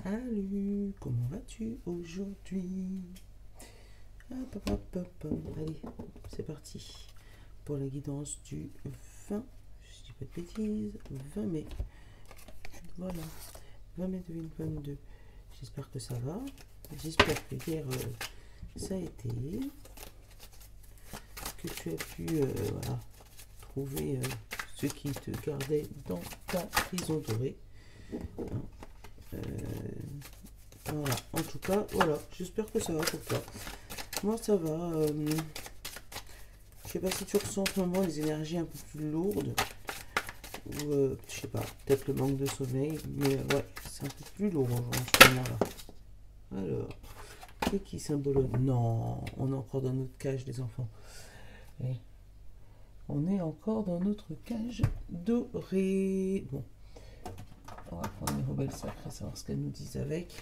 Salut, comment vas-tu aujourd'hui? Hop, hop, hop, hop, hop. Allez, c'est parti pour la guidance du 20, je dis pas de bêtises, 20 mai. Voilà, 20 mai 2022. J'espère que ça va. J'espère que hier ça a été, que tu as pu voilà, trouver ce qui te gardait dans ta prison dorée. Voilà, en tout cas, voilà, j'espère que ça va pour toi. Moi, ça va. Je sais pas si tu ressens en ce moment les énergies un peu plus lourdes. Ou, je sais pas, peut-être le manque de sommeil. Mais ouais, c'est un peu plus lourd en ce moment-là. Alors, qui symbolise? Non, on est encore dans notre cage, les enfants. Et on est encore dans notre cage dorée. Bon, on va prendre les rebelles sacrées, savoir ce qu'elles nous disent avec.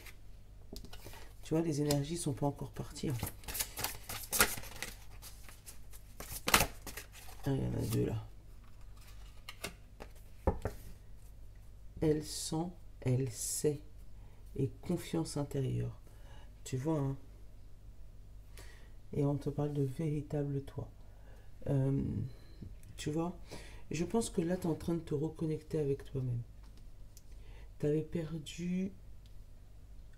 Tu vois, les énergies sont pas encore parties. Ah, il y en a deux là. Elle sent, elle sait. Et confiance intérieure. Tu vois, hein? Et on te parle de véritable toi. Tu vois, je pense que là, tu es en train de te reconnecter avec toi-même. Tu avais perdu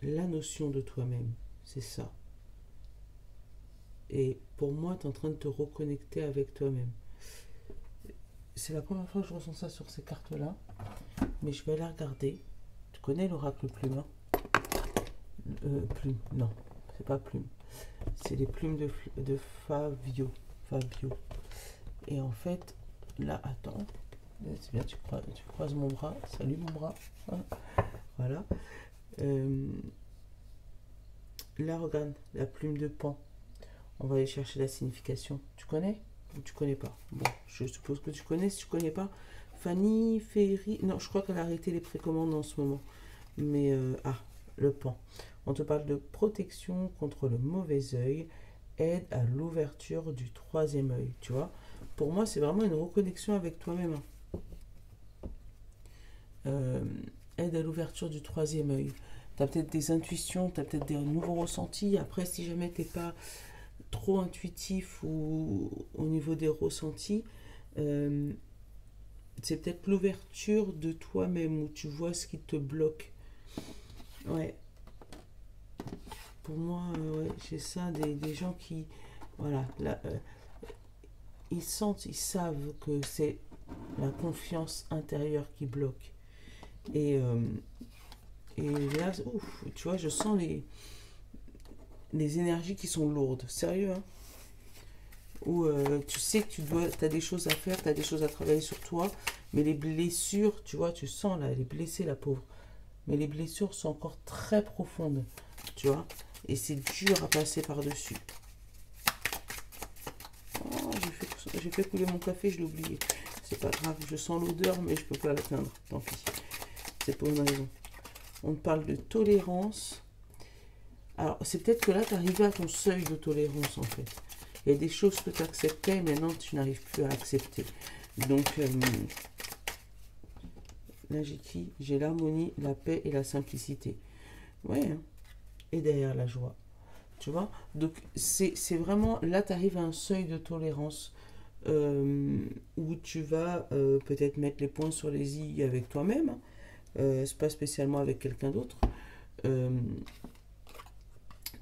la notion de toi-même. C'est ça. Et pour moi, tu es en train de te reconnecter avec toi-même. C'est la première fois que je ressens ça sur ces cartes-là. Mais je vais aller regarder. Tu connais l'oracle plume, hein? Plume, non, c'est pas plume. C'est les plumes de Fabio. Et en fait, là, attends. C'est bien, tu croises mon bras. Salut mon bras. Voilà. Là, regarde, la plume de Pan. On va aller chercher la signification. Tu connais ou tu connais pas? Bon, je suppose que tu connais. Si tu connais pas, Fanny Ferry. Non, je crois qu'elle a arrêté les précommandes en ce moment. Mais, le Pan. On te parle de protection contre le mauvais œil, aide à l'ouverture du troisième œil. Tu vois, pour moi, c'est vraiment une reconnexion avec toi-même. Aide à l'ouverture du troisième œil. Tu as peut-être des intuitions, tu as peut-être des nouveaux ressentis. Après, si jamais tu n'es pas trop intuitif ou au niveau des ressentis, c'est peut-être l'ouverture de toi-même où tu vois ce qui te bloque. Ouais. Pour moi, ouais, j'ai ça, des gens qui, voilà, là, ils sentent, ils savent que c'est la confiance intérieure qui bloque. Et là, ouf, tu vois, je sens les énergies qui sont lourdes. Sérieux, hein? Où tu sais que tu as des choses à faire, tu as des choses à travailler sur toi, mais les blessures, tu vois, tu sens là, elle est blessée, la pauvre. Mais les blessures sont encore très profondes, tu vois, et c'est dur à passer par-dessus. Oh, j'ai fait couler mon café, je l'ai oublié. C'est pas grave, je sens l'odeur, mais je peux pas l'atteindre, tant pis. C'est pour une raison. On te parle de tolérance. Alors, c'est peut-être que là, tu arrives à ton seuil de tolérance, en fait. Il y a des choses que tu acceptais, maintenant, tu n'arrives plus à accepter. Donc, là, j'ai qui? J'ai l'harmonie, la paix et la simplicité. Ouais, hein. Et derrière la joie. Tu vois? Donc, c'est vraiment... Là, tu arrives à un seuil de tolérance où tu vas peut-être mettre les points sur les i avec toi-même. C'est pas spécialement avec quelqu'un d'autre.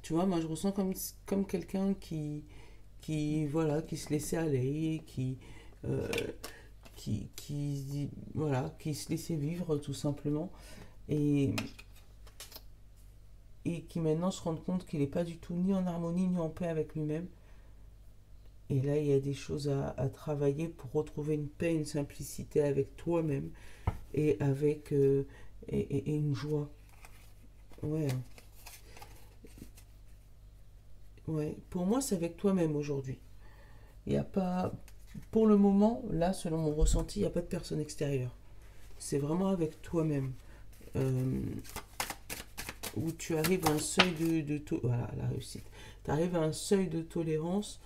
Tu vois, moi, je ressens comme quelqu'un voilà, qui se laissait aller, euh, voilà, qui se laissait vivre tout simplement, et, et qui maintenant se rend compte qu'il n'est pas du tout ni en harmonie ni en paix avec lui-même. Et là, il y a des choses à travailler pour retrouver une paix, une simplicité avec toi-même et avec et une joie. Ouais, ouais. Pour moi, c'est avec toi-même aujourd'hui. Il n'y a pas, pour le moment, là, selon mon ressenti, il n'y a pas de personne extérieure. C'est vraiment avec toi-même. Euh, où tu arrives à un seuil voilà, la réussite. Tu arrives à un seuil de tolérance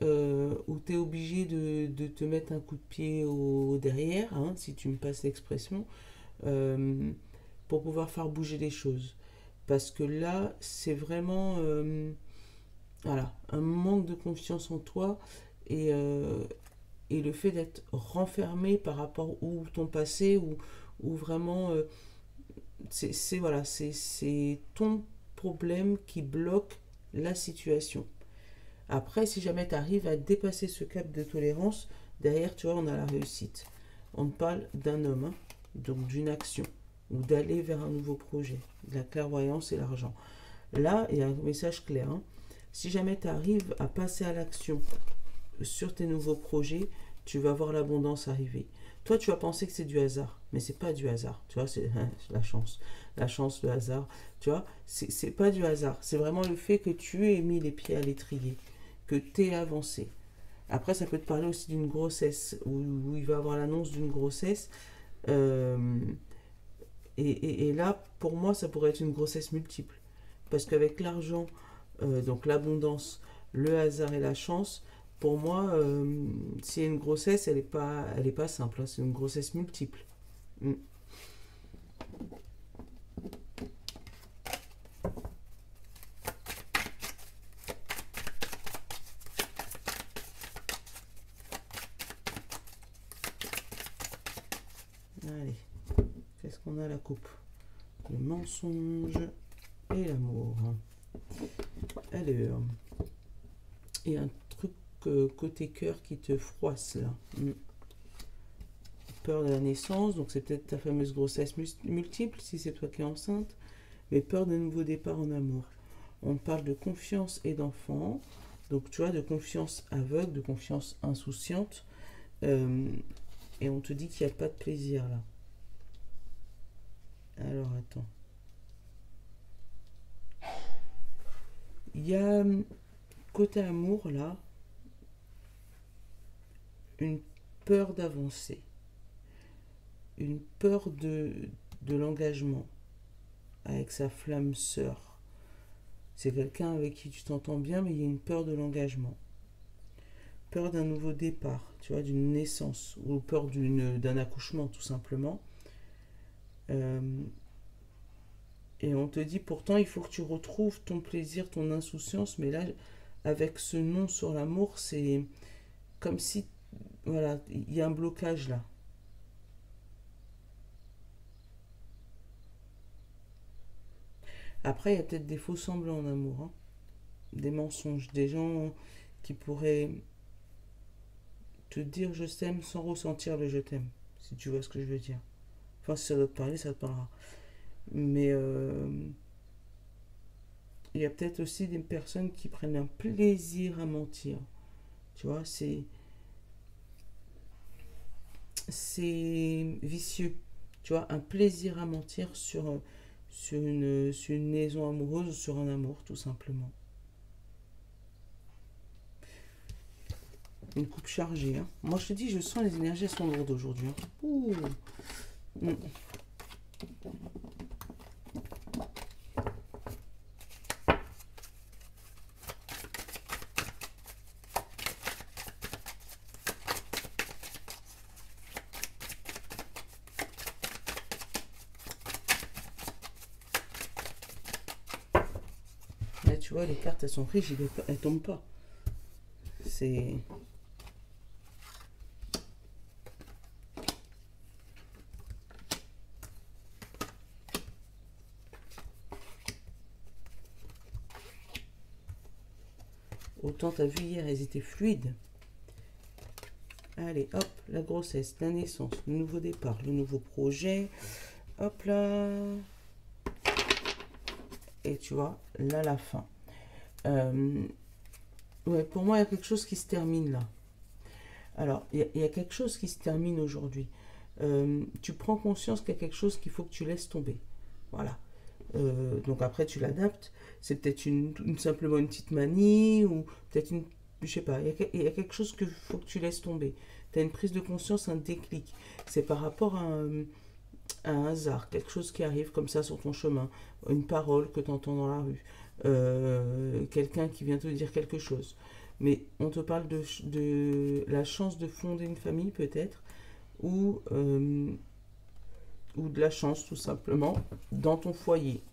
où tu es obligé de te mettre un coup de pied au derrière, hein, si tu me passes l'expression, pour pouvoir faire bouger les choses. Parce que là, c'est vraiment voilà, un manque de confiance en toi et, et le fait d'être renfermé par rapport ou ton passé ou vraiment voilà, c'est ton problème qui bloque la situation. Après, si jamais tu arrives à dépasser ce cap de tolérance, derrière, tu vois, on a la réussite. On parle d'un homme, hein, donc d'une action, ou d'aller vers un nouveau projet, de la clairvoyance et l'argent. Là, il y a un message clair, hein. Si jamais tu arrives à passer à l'action sur tes nouveaux projets, tu vas voir l'abondance arriver. Toi, tu vas penser que c'est du hasard, mais c'est pas du hasard. Tu vois, c'est la chance, le hasard. Tu vois, c'est pas du hasard. C'est vraiment le fait que tu aies mis les pieds à l'étrier, que tu aies avancé. Après, ça peut te parler aussi d'une grossesse, où il va y avoir l'annonce d'une grossesse. Euh, et là, pour moi, ça pourrait être une grossesse multiple. Parce qu'avec l'argent, donc l'abondance, le hasard et la chance, pour moi, s'il y a une grossesse, elle est pas simple, hein, c'est une grossesse multiple. Mm. Allez, qu'est-ce qu'on a la coupe? Le mensonge et l'amour. Alors, et un truc côté cœur qui te froisse là. Mm. Peur de la naissance, donc c'est peut-être ta fameuse grossesse multiple si c'est toi qui es enceinte, mais peur de nouveau départ en amour. On parle de confiance et d'enfant, donc tu vois, de confiance aveugle, de confiance insouciante, euh, et on te dit qu'il n'y a pas de plaisir là. Alors attends. Il y a côté amour là, une peur d'avancer, une peur de l'engagement avec sa flamme sœur. C'est quelqu'un avec qui tu t'entends bien, mais il y a une peur de l'engagement. Peur d'un nouveau départ, tu vois, d'une naissance, ou peur d'un accouchement tout simplement. Euh, et on te dit pourtant, il faut que tu retrouves ton plaisir, ton insouciance, mais là, avec ce non sur l'amour, c'est comme si, voilà, il y a un blocage là. Après, il y a peut-être des faux semblants en amour, hein, des mensonges, des gens qui pourraient te dire je t'aime sans ressentir le je t'aime, si tu vois ce que je veux dire. Enfin, si ça doit te parler, ça te parlera. Mais il y a peut-être aussi des personnes qui prennent un plaisir à mentir. Tu vois, c'est vicieux. Tu vois, un plaisir à mentir sur une liaison amoureuse ou sur un amour, tout simplement. Une coupe chargée, hein. Moi, je te dis, je sens les énergies, elles sont lourdes aujourd'hui, hein. Ouh. Mm. Là, tu vois, les cartes, elles sont rigides, elles tombent pas. C'est... Autant t'as vu hier, elles étaient fluides. Allez, hop, la grossesse, la naissance, le nouveau départ, le nouveau projet. Hop là. Et tu vois, là, la fin. Ouais, pour moi, il y a quelque chose qui se termine là. Alors, il y a quelque chose qui se termine aujourd'hui. Tu prends conscience qu'il y a quelque chose qu'il faut que tu laisses tomber. Voilà. Donc après, tu l'adaptes. C'est peut-être simplement une petite manie ou peut-être une... Je sais pas. Il y a quelque chose qu'il faut que tu laisses tomber. Tu as une prise de conscience, un déclic. C'est par rapport à un hasard, quelque chose qui arrive comme ça sur ton chemin, une parole que tu entends dans la rue, quelqu'un qui vient te dire quelque chose. Mais on te parle de la chance de fonder une famille peut-être, ou de la chance tout simplement dans ton foyer.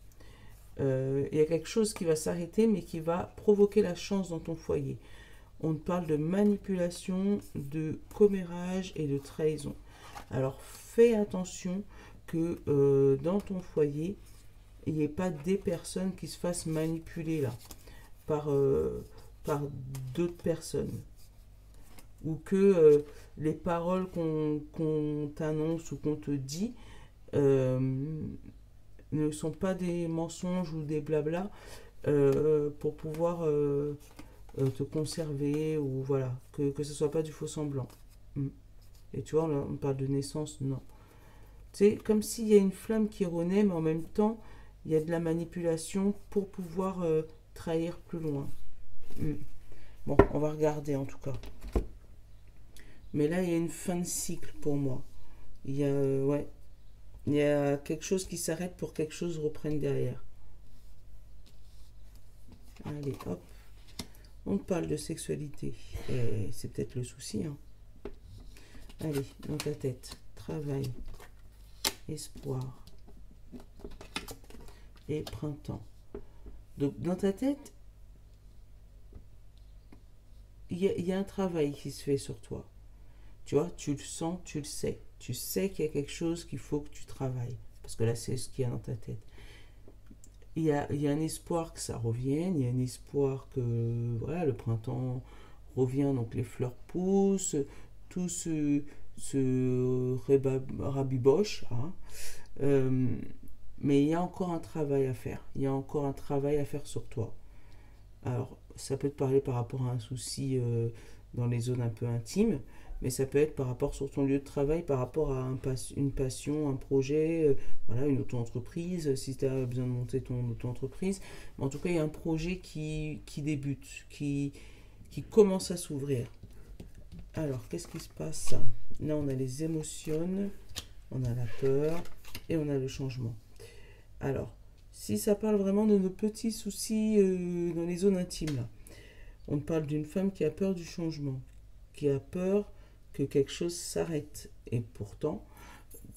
Il y a quelque chose qui va s'arrêter, mais qui va provoquer la chance dans ton foyer. On parle de manipulation, de commérage et de trahison. Alors fais attention que dans ton foyer, il n'y ait pas des personnes qui se fassent manipuler là par d'autres personnes. Ou que les paroles qu'on t'annonce ou qu'on te dit ne sont pas des mensonges ou des blabla pour pouvoir te conserver ou voilà, que ce soit pas du faux semblant. Mm. Et tu vois, on parle de naissance, non. C'est comme s'il y a une flamme qui renaît, mais en même temps, il y a de la manipulation pour pouvoir trahir plus loin. Mm. Bon, on va regarder en tout cas. Mais là, il y a une fin de cycle pour moi. Il y a, ouais, il y a quelque chose qui s'arrête pour quelque chose reprenne derrière. Allez, hop. On parle de sexualité. Et c'est peut-être le souci. Hein. Allez, dans ta tête. Travail. Espoir. Et printemps. Donc, dans ta tête, il y a un travail qui se fait sur toi. Tu vois, tu le sens, tu le sais. Tu sais qu'il y a quelque chose qu'il faut que tu travailles. Parce que là, c'est ce qu'il y a dans ta tête. Il y a un espoir que ça revienne. Il y a un espoir que voilà, le printemps revient, donc les fleurs poussent. Tout se rabiboche. Hein. Mais il y a encore un travail à faire. Il y a encore un travail à faire sur toi. Alors, ça peut te parler par rapport à un souci dans les zones un peu intimes, mais ça peut être par rapport sur ton lieu de travail, par rapport à une passion, un projet, voilà, une auto-entreprise, si tu as besoin de monter ton auto-entreprise. Mais en tout cas, il y a un projet qui débute, qui commence à s'ouvrir. Alors, qu'est-ce qui se passe? Là, on a les émotions, on a la peur et on a le changement. Alors, si ça parle vraiment de nos petits soucis dans les zones intimes, là, on parle d'une femme qui a peur du changement, qui a peur que quelque chose s'arrête. Et pourtant,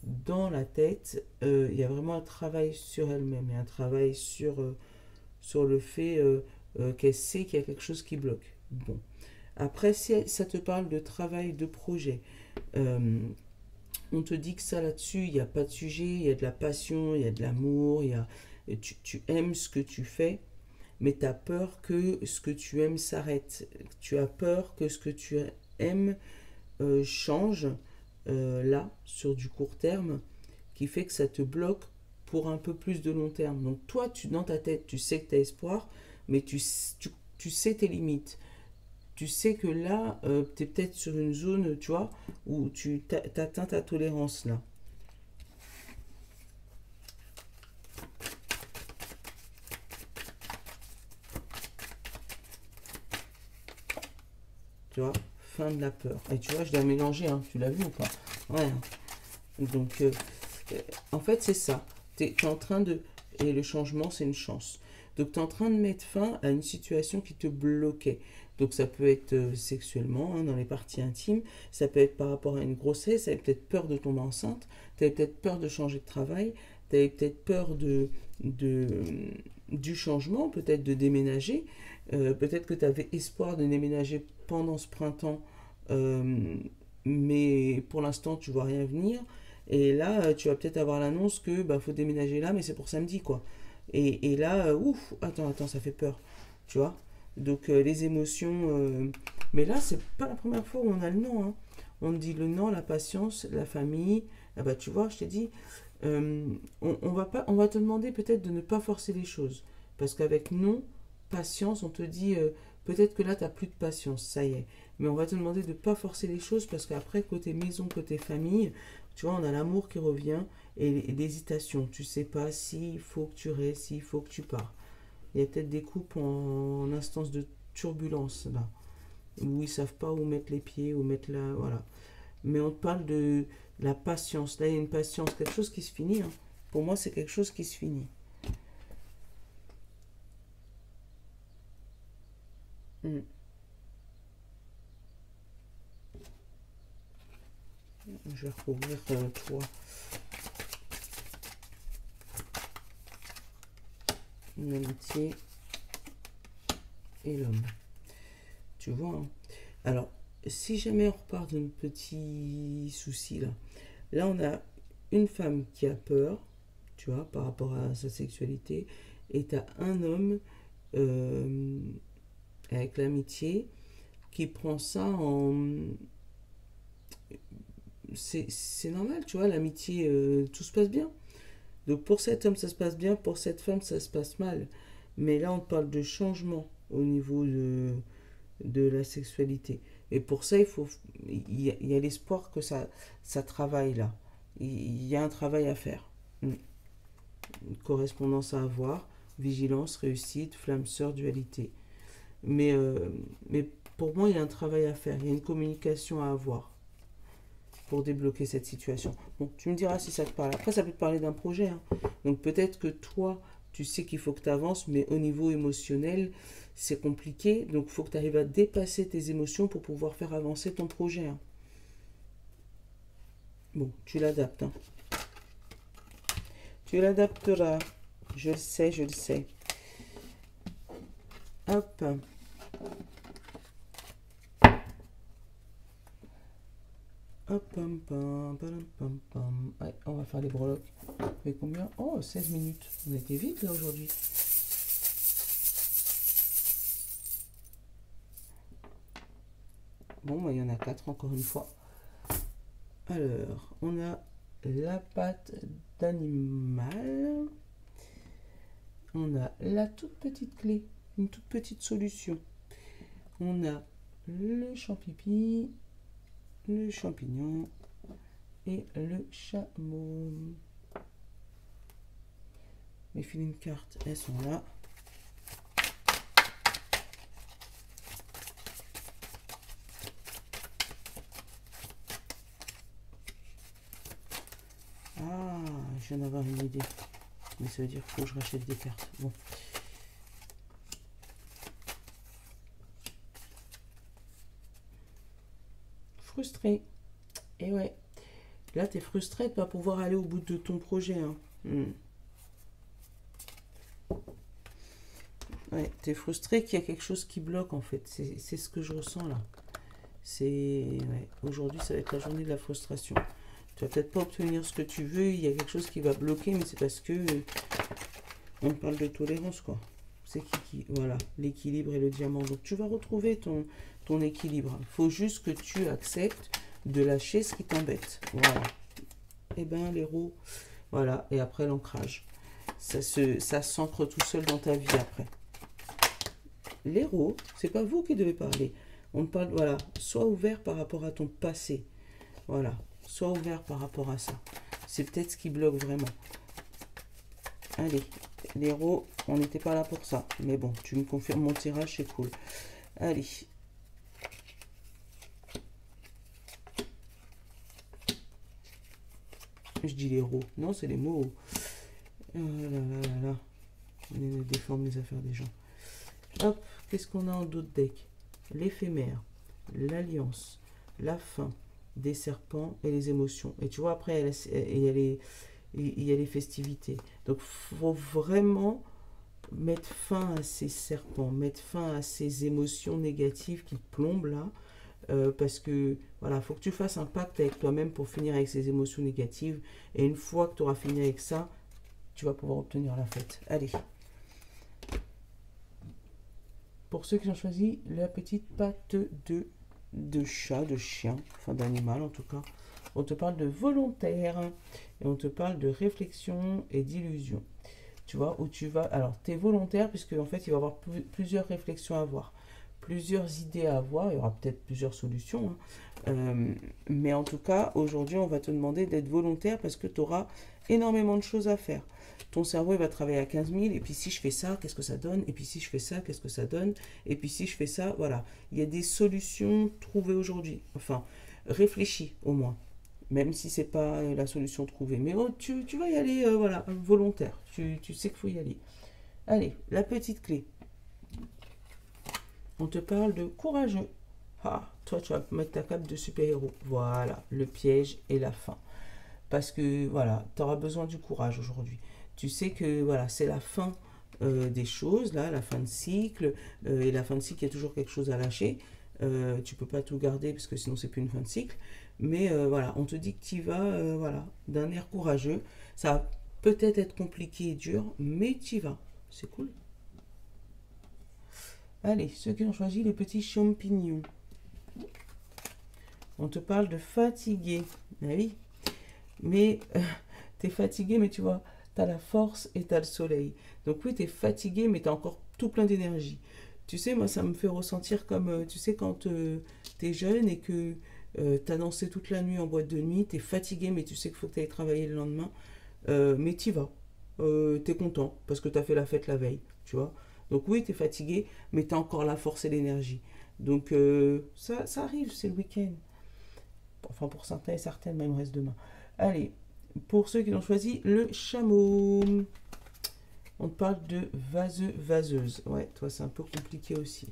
dans la tête, il y a vraiment un travail sur elle-même, et un travail sur le fait qu'elle sait qu'il y a quelque chose qui bloque. Bon. Après, si ça te parle de travail, de projet, on te dit que ça là-dessus, il n'y a pas de sujet, il y a de la passion, il y a de l'amour, tu aimes ce que tu fais, mais tu as peur que ce que tu aimes s'arrête. Tu as peur que ce que tu aimes change là, sur du court terme, qui fait que ça te bloque pour un peu plus de long terme. Donc toi, dans ta tête, tu sais que tu as espoir, mais tu sais tes limites. Tu sais que là, tu es peut-être sur une zone, tu vois, où tu atteins ta tolérance là. Tu vois, fin de la peur. Et tu vois, je dois mélanger, hein. Tu l'as vu ou pas? Ouais. Donc, en fait, c'est ça. Tu es en train de... Et le changement, c'est une chance. Donc, tu es en train de mettre fin à une situation qui te bloquait. Donc, ça peut être sexuellement, hein, dans les parties intimes. Ça peut être par rapport à une grossesse. Tu avais peut-être peur de tomber enceinte. Tu avais peut-être peur de changer de travail. Tu avais peut-être peur du changement, peut-être de déménager. Peut-être que tu avais espoir de déménager pendant ce printemps. Mais pour l'instant, tu vois rien venir. Et là, tu vas peut-être avoir l'annonce que faut déménager là, mais c'est pour samedi, quoi. Et là, ouf, attends, ça fait peur. Tu vois? Donc, les émotions. Mais là, c'est pas la première fois où on a le non. Hein. On dit le non, la patience, la famille. Ah bah, tu vois, je t'ai dit, on va te demander peut-être de ne pas forcer les choses. Parce qu'avec non, patience, on te dit, peut-être que là, tu n'as plus de patience, ça y est. Mais on va te demander de ne pas forcer les choses parce qu'après, côté maison, côté famille, tu vois, on a l'amour qui revient et l'hésitation. Tu sais pas s'il faut que tu restes, s'il faut que tu pars. Il y a peut-être des couples en instance de turbulence, là, où ils savent pas où mettre les pieds, où mettre la... Voilà. Mais on te parle de la patience. Là, il y a une patience, quelque chose qui se finit. Hein. Pour moi, c'est quelque chose qui se finit. Mm. Je vais recouvrir toi. l'amitié et l'homme. Tu vois, hein. Alors, si jamais on repart d'un petit souci là, là on a une femme qui a peur, tu vois, par rapport à sa sexualité, et tu as un homme euh, avec l'amitié qui prend ça en... C'est normal, tu vois, l'amitié, tout se passe bien. Donc pour cet homme, ça se passe bien, pour cette femme, ça se passe mal. Mais là, on parle de changement au niveau de la sexualité. Et pour ça, il y a l'espoir que ça travaille là. Il y a un travail à faire. Une correspondance à avoir, vigilance, réussite, flamme sœur, dualité. Mais, euh, mais pour moi, il y a un travail à faire. Il y a une communication à avoir pour débloquer cette situation. Bon, tu me diras si ça te parle. Après, ça peut te parler d'un projet, hein. Donc peut-être que toi, tu sais qu'il faut que tu avances, mais au niveau émotionnel, c'est compliqué. Donc il faut que tu arrives à dépasser tes émotions pour pouvoir faire avancer ton projet, hein. Bon, tu l'adaptes, hein. Tu l'adapteras. Je le sais, je le sais. Hop. Hop, pam, pam, pam, pam, pam. Ouais, on va faire les breloques. Mais combien? Oh, 16 minutes. On a été vite là aujourd'hui. Bon, bah, il y en a 4 encore une fois. Alors, on a la patte d'animal. On a la toute petite clé, une toute petite solution. On a le champipi, le champignon et le chameau. Mes filets de cartes, elles sont là. Ah, je viens d'avoir une idée. Mais ça veut dire qu'il faut que je rachète des cartes. Bon. Frustré. Et ouais. Là, tu es frustré de ne pas pouvoir aller au bout de ton projet, hein. Ouais, tu es frustré qu'il y a quelque chose qui bloque en fait. C'est ce que je ressens là. Ouais, aujourd'hui, ça va être la journée de la frustration. Tu vas peut-être pas obtenir ce que tu veux, il y a quelque chose qui va bloquer, mais c'est parce que on parle de tolérance, quoi. C'est voilà, l'équilibre et le diamant. Donc tu vas retrouver ton équilibre. Il faut juste que tu acceptes de lâcher ce qui t'embête. Voilà. Et ben l'héros, voilà. Et après l'ancrage. Ça s'ancre tout seul dans ta vie après. L'héros, c'est pas vous qui devez parler. On parle, voilà, sois ouvert par rapport à ton passé. Voilà, sois ouvert par rapport à ça. C'est peut-être ce qui bloque vraiment. Allez, l'héros, on n'était pas là pour ça. Mais bon, tu me confirmes mon tirage, c'est cool. Allez. Je dis l'héros. Non, c'est les mots. Oh là là là là. On déforme les affaires des gens. Hop, qu'est-ce qu'on a en d'autres decks? L'éphémère, l'alliance, la fin, des serpents et les émotions. Et tu vois, après, il y a les festivités. Donc, il faut vraiment mettre fin à ces serpents, mettre fin à ces émotions négatives qui te plombent là. Parce que, voilà, il faut que tu fasses un pacte avec toi-même pour finir avec ces émotions négatives. Et une fois que tu auras fini avec ça, tu vas pouvoir obtenir la fête. Allez. Pour ceux qui ont choisi la petite patte de chat, de chien, enfin d'animal en tout cas, on te parle de volontaire et on te parle de réflexion et d'illusion. Tu vois, où tu vas... Alors, tu es volontaire puisque en fait, il va y avoir plusieurs réflexions à avoir, plusieurs idées à avoir, il y aura peut-être plusieurs solutions, hein. Mais en tout cas, aujourd'hui, on va te demander d'être volontaire parce que tu auras énormément de choses à faire. Ton cerveau, il va travailler à 15 000, et puis si je fais ça, qu'est-ce que ça donne? Et puis si je fais ça, qu'est-ce que ça donne? Et puis si je fais ça, voilà. Il y a des solutions trouvées aujourd'hui. Enfin, réfléchis au moins. Même si c'est pas la solution trouvée. Mais oh, tu vas y aller, voilà, volontaire. Tu sais qu'il faut y aller. Allez, la petite clé. On te parle de courageux. Ah, toi, tu vas mettre ta cape de super-héros. Voilà, le piège et la fin. Parce que, voilà, tu auras besoin du courage aujourd'hui. Tu sais que, voilà, c'est la fin des choses, là, la fin de cycle, et la fin de cycle, il y a toujours quelque chose à lâcher. Tu peux pas tout garder parce que sinon c'est plus une fin de cycle. Mais voilà, on te dit que tu vas, voilà, d'un air courageux. Ça va peut-être être compliqué et dur, mais tu y vas. C'est cool. Allez, ceux qui ont choisi les petits champignons. On te parle de fatigué. Ah oui, mais tu es fatigué, mais tu vois, tu as la force et tu as le soleil. Donc oui, tu es fatigué, mais tu as encore tout plein d'énergie. Tu sais, moi, ça me fait ressentir comme, tu sais, quand tu es jeune et que tu as dansé toute la nuit en boîte de nuit, tu es fatigué, mais tu sais qu'il faut que tu ailles travailler le lendemain. Mais tu y vas. Tu es content parce que tu as fait la fête la veille, tu vois. Donc oui, tu es fatigué, mais tu as encore la force et l'énergie. Donc ça arrive, c'est le week-end. Enfin, pour certains et certaines, même reste demain. Allez, pour ceux qui ont choisi le chameau, on te parle de vaseux, vaseuse. Ouais, toi, c'est un peu compliqué aussi.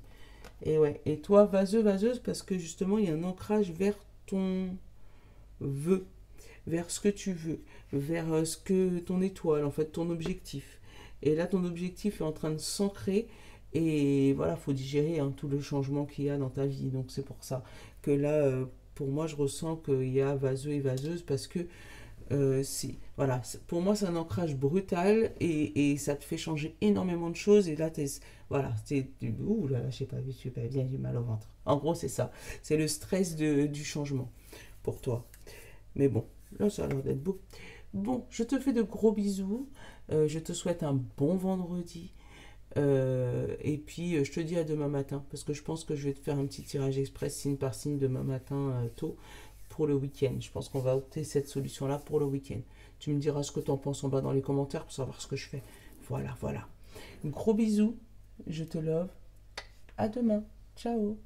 Et ouais, et toi, vaseux, vaseuse, parce que justement, il y a un ancrage vers ton vœu, vers ce que tu veux, vers ce que ton étoile, en fait, ton objectif. Et là, ton objectif est en train de s'ancrer. Et voilà, faut digérer hein, tout le changement qu'il y a dans ta vie. Donc c'est pour ça que là, pour moi, je ressens qu'il y a vaseux et vaseuse parce que si, voilà, pour moi, c'est un ancrage brutal et ça te fait changer énormément de choses. Et là, voilà, ouh là, là, je sais pas, bien du mal au ventre. En gros, c'est ça. C'est le stress du changement pour toi. Mais bon, là, ça a l'air d'être beau. Bon, je te fais de gros bisous. Je te souhaite un bon vendredi. Et puis, je te dis à demain matin, parce que je pense que je vais te faire un petit tirage express signe par signe demain matin tôt pour le week-end. Je pense qu'on va opter cette solution-là pour le week-end. Tu me diras ce que tu en penses en bas dans les commentaires pour savoir ce que je fais. Voilà, voilà. Gros bisous, je te love. À demain. Ciao.